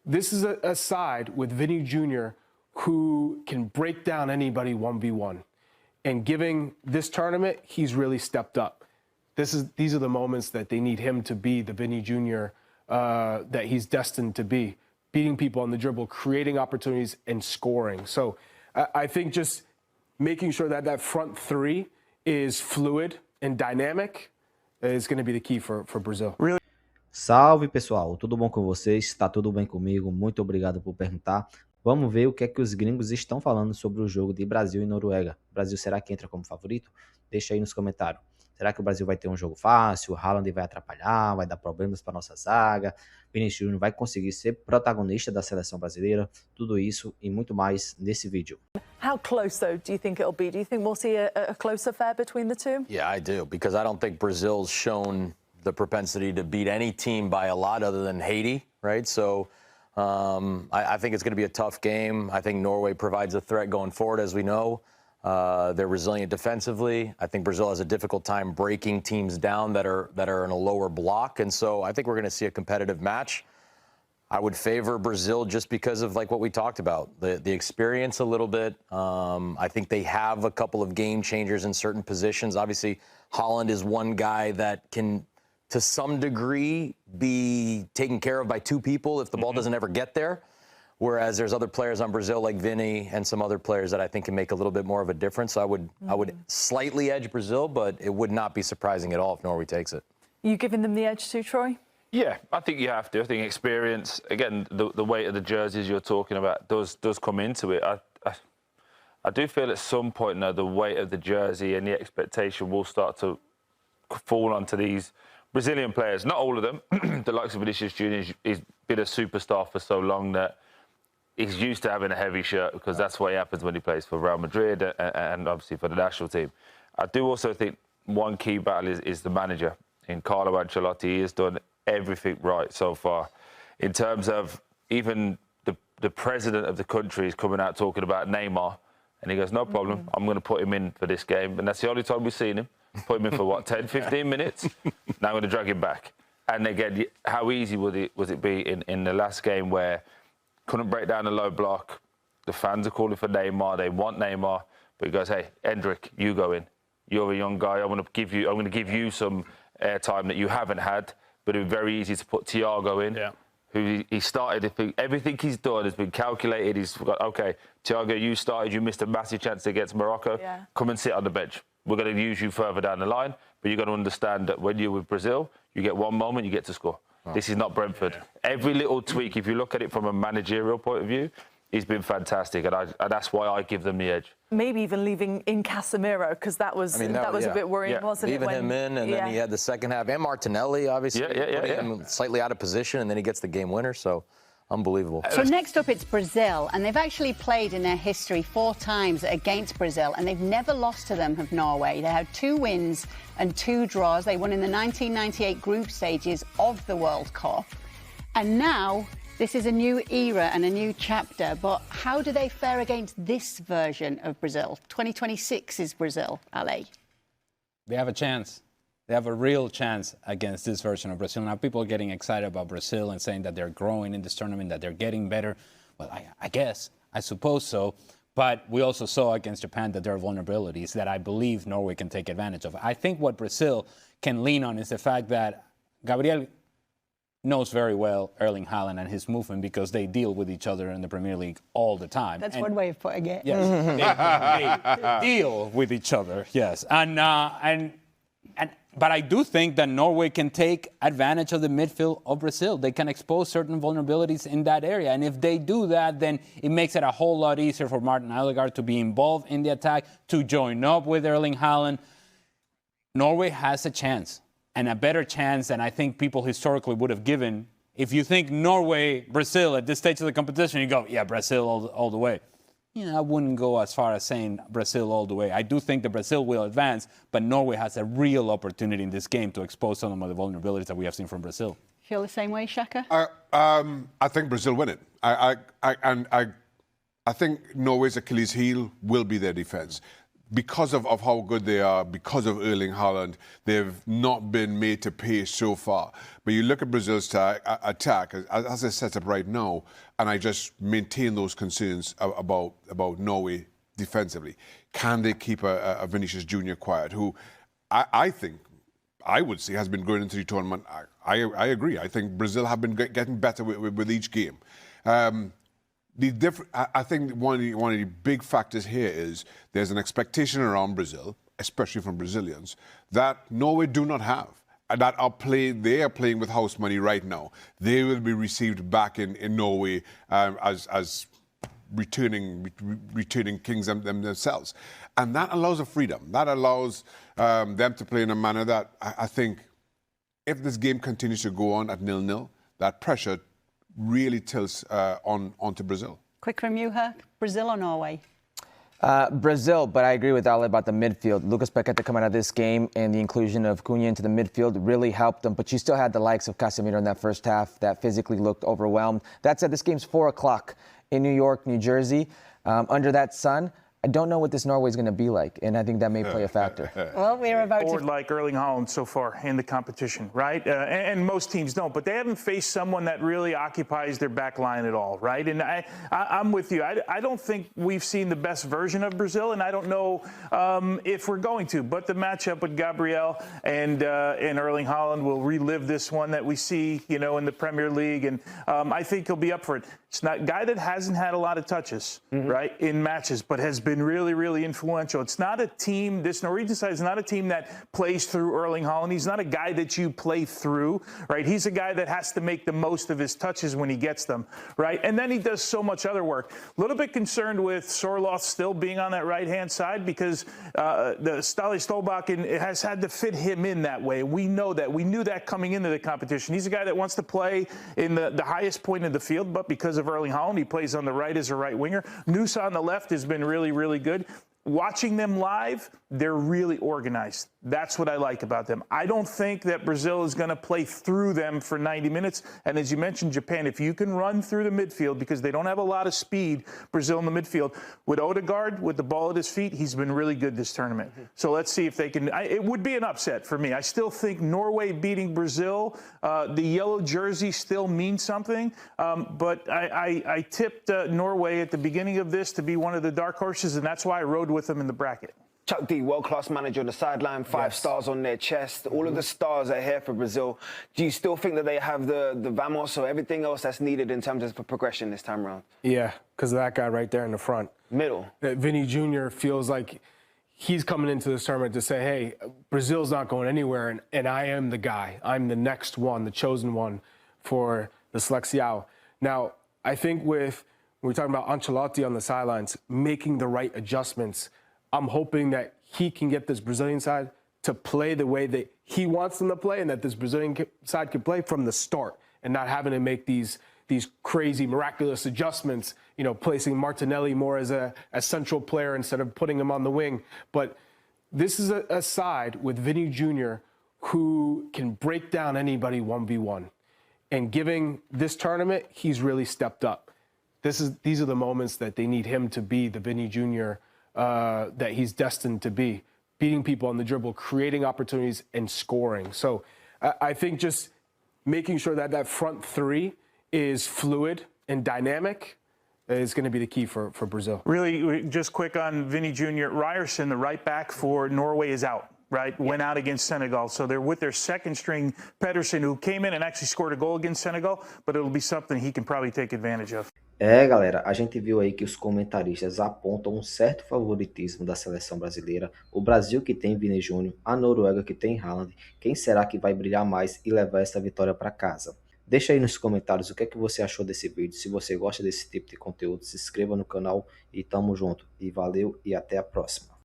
this is a side with Vinny Jr. who can break down anybody 1v1. And giving this tournament, he's really stepped up. These are the moments that they need him to be the Vinny Jr. That he's destined to be. Beating people on the dribble, creating opportunities, and scoring. So I think just making sure that that front three is fluid and dynamic is going to be the key for Brazil. Salve pessoal, tudo bom com vocês? Está tudo bem comigo? Muito obrigado por perguntar. Vamos ver o que é que os gringos estão falando sobre o jogo de Brasil e Noruega. O Brasil será que entra como favorito? Deixa aí nos comentários. Será que o Brasil vai ter um jogo fácil? O Haaland vai atrapalhar? Vai dar problemas para nossa zaga? Vinícius Júnior vai conseguir ser protagonista da Seleção Brasileira? Tudo isso e muito mais nesse vídeo. How close, though, do you think it'll be? Do you think we'll see a close affair between the two? Yeah, I do, because I don't think Brazil's shown the propensity to beat any team by a lot other than Haiti, right? So I think it's going to be a tough game. I think Norway provides a threat going forward, as we know. They're resilient defensively. I think Brazil has a difficult time breaking teams down that are in a lower block, and so I think we're going to see a competitive match. I would favor Brazil just because of like what we talked about, the experience a little bit. I think they have a couple of game changers in certain positions. Obviously, Haaland is one guy that can, to some degree, be taken care of by two people if the ball doesn't ever get there. Whereas there's other players on Brazil like Vinny and some other players that I think can make a little bit more of a difference. So I would slightly edge Brazil, but it would not be surprising at all if Norway takes it. You giving them the edge too, Troy? Yeah, I think you have to. I think experience, again, the weight of the jerseys you're talking about does come into it. I do feel at some point now the weight of the jersey and the expectation will start to fall onto these Brazilian players. Not all of them. The likes of Vinicius Jr. He's been a superstar for so long that he's used to having a heavy shirt because that's what happens when he plays for Real Madrid and obviously for the national team. I do also think one key battle is the manager in Carlo Ancelotti. He has done everything right so far. In terms of even the president of the country is coming out talking about Neymar, and he goes, no problem, I'm going to put him in for this game. And that's the only time we've seen him. Put him in for what, 10, 15 minutes? Now I'm going to drag him back. And again, how easy was it be in the last game where couldn't break down the low block, the fans are calling for Neymar, they want Neymar, but he goes, hey, Endrick, you go in. You're a young guy, I'm going to give you some airtime that you haven't had, but it was very easy to put Thiago in. Yeah. Who he started, everything he's done has been calculated. He's got, okay, Thiago, you started, you missed a massive chance against Morocco. Yeah. Come and sit on the bench. We're going to use you further down the line, but you've got to understand that when you're with Brazil, you get one moment, you get to score. Oh. This is not Brentford. Yeah. Every little tweak, if you look at it from a managerial point of view, he's been fantastic, and that's why I give them the edge. Maybe even leaving in Casemiro, because that was a bit worrying, wasn't it? Leaving him in, and then he had the second half, and Martinelli, obviously, putting him slightly out of position, and then he gets the game winner, so unbelievable. So next up, it's Brazil, and they've actually played in their history 4 times against Brazil, and they've never lost to them of Norway. They had 2 wins and 2 draws. They won in the 1998 group stages of the World Cup, and now this is a new era and a new chapter, but how do they fare against this version of Brazil? 2026 is Brazil, Ale. They have a chance. They have a real chance against this version of Brazil. Now, people are getting excited about Brazil and saying that they're growing in this tournament, that they're getting better. Well, I suppose so. But we also saw against Japan that there are vulnerabilities that I believe Norway can take advantage of. I think what Brazil can lean on is the fact that Gabriel knows very well Erling Haaland and his movement because they deal with each other in the Premier League all the time. That's one way of putting it. Yes, they deal with each other, yes. But I do think that Norway can take advantage of the midfield of Brazil. They can expose certain vulnerabilities in that area. And if they do that, then it makes it a whole lot easier for Martin Odegaard to be involved in the attack, to join up with Erling Haaland. Norway has a chance, and a better chance than I think people historically would have given. If you think Norway, Brazil at this stage of the competition, you go, yeah, Brazil all the way. I wouldn't go as far as saying Brazil all the way. I do think that Brazil will advance, but Norway has a real opportunity in this game to expose some of the vulnerabilities that we have seen from Brazil. Feel the same way, Shaka? I think Brazil win it. I think Norway's Achilles heel will be their defense. because of how good they are, because of Erling Haaland, they've not been made to pay so far. But you look at Brazil's attack, as I set up right now, and I just maintain those concerns about Norway defensively. Can they keep a Vinicius Jr. quiet, who I think, I would say, has been going into the tournament? I agree. I think Brazil have been getting better with each game. I think one of the big factors here is there's an expectation around Brazil, especially from Brazilians, that Norway do not have. And that they are playing with house money right now. They will be received back in Norway as returning kings themselves. And that allows a freedom. That allows them to play in a manner that I think, if this game continues to go on at 0-0, that pressure really tilts onto Brazil. Quick from you, Herc. Brazil or Norway? Brazil, but I agree with Ale about the midfield. Lucas Paqueta coming out of this game and the inclusion of Cunha into the midfield really helped them, but you still had the likes of Casemiro in that first half that physically looked overwhelmed. That said, this game's 4 o'clock in New York, New Jersey. Under that sun, I don't know what this Norway is going to be like, and I think that may play a factor. Well, we're about Forward like Erling Haaland so far in the competition, right? And most teams don't, but they haven't faced someone that really occupies their back line at all, right? And I'm with you. I don't think we've seen the best version of Brazil, and I don't know if we're going to. But the matchup with Gabriel and Erling Haaland will relive this one that we see, in the Premier League, and I think he'll be up for it. It's not a guy that hasn't had a lot of touches, right, in matches, but has been really, really influential. It's not a team, this Norwegian side is not a team that plays through Erling Haaland. He's not a guy that you play through, right? He's a guy that has to make the most of his touches when he gets them, right? And then he does so much other work. A little bit concerned with Sorloth still being on that right-hand side because the Ståle Stolbach has had to fit him in that way. We know that. We knew that coming into the competition. He's a guy that wants to play in the highest point of the field, but because of Erling Haaland, he plays on the right as a right winger. Nusa on the left has been really, really good. Watching them live, they're really organized. That's what I like about them. I don't think that Brazil is going to play through them for 90 minutes. And as you mentioned, Japan, if you can run through the midfield, because they don't have a lot of speed, Brazil in the midfield, with Odegaard, with the ball at his feet, he's been really good this tournament. So let's see if they can. It would be an upset for me. I still think Norway beating Brazil, the yellow jersey still means something. But I tipped Norway at the beginning of this to be one of the dark horses, and that's why I rode with them in the bracket. Chuck D, world-class manager on the sideline, 5 stars on their chest. All of the stars are here for Brazil. Do you still think that they have the vamos or everything else that's needed in terms of progression this time around? Yeah, because of that guy right there in the front. Middle. Vinny Jr. feels like he's coming into this tournament to say, hey, Brazil's not going anywhere, and I am the guy. I'm the next one, the chosen one for the Seleção. Now, I think when we're talking about Ancelotti on the sidelines, making the right adjustments, I'm hoping that he can get this Brazilian side to play the way that he wants them to play, and that this Brazilian side can play from the start and not having to make these crazy, miraculous adjustments, placing Martinelli more as a central player instead of putting him on the wing. But this is a side with Vinny Jr. who can break down anybody 1v1. And giving this tournament, he's really stepped up. These are the moments that they need him to be the Vinny Jr. That he's destined to be, beating people on the dribble, creating opportunities, and scoring. So I think just making sure that front three is fluid and dynamic is going to be the key for Brazil. Really, just quick on Vinny Jr. Ryerson, the right back for Norway, is out. Right, went out against Senegal. So they're with their second string, Pedersen, who came in and actually scored a goal against Senegal, but it'll be something he can probably take advantage of. Galera, a gente viu aí que os comentaristas apontam um certo favoritismo da seleção brasileira, o Brasil que tem Vini Júnior, a Noruega que tem Haaland. Quem será que vai brilhar mais e levar essa vitória para casa? Deixa aí nos comentários o que é que você achou desse vídeo. Se você gosta desse tipo de conteúdo, se inscreva no canal e tamo junto. E valeu e até a próxima.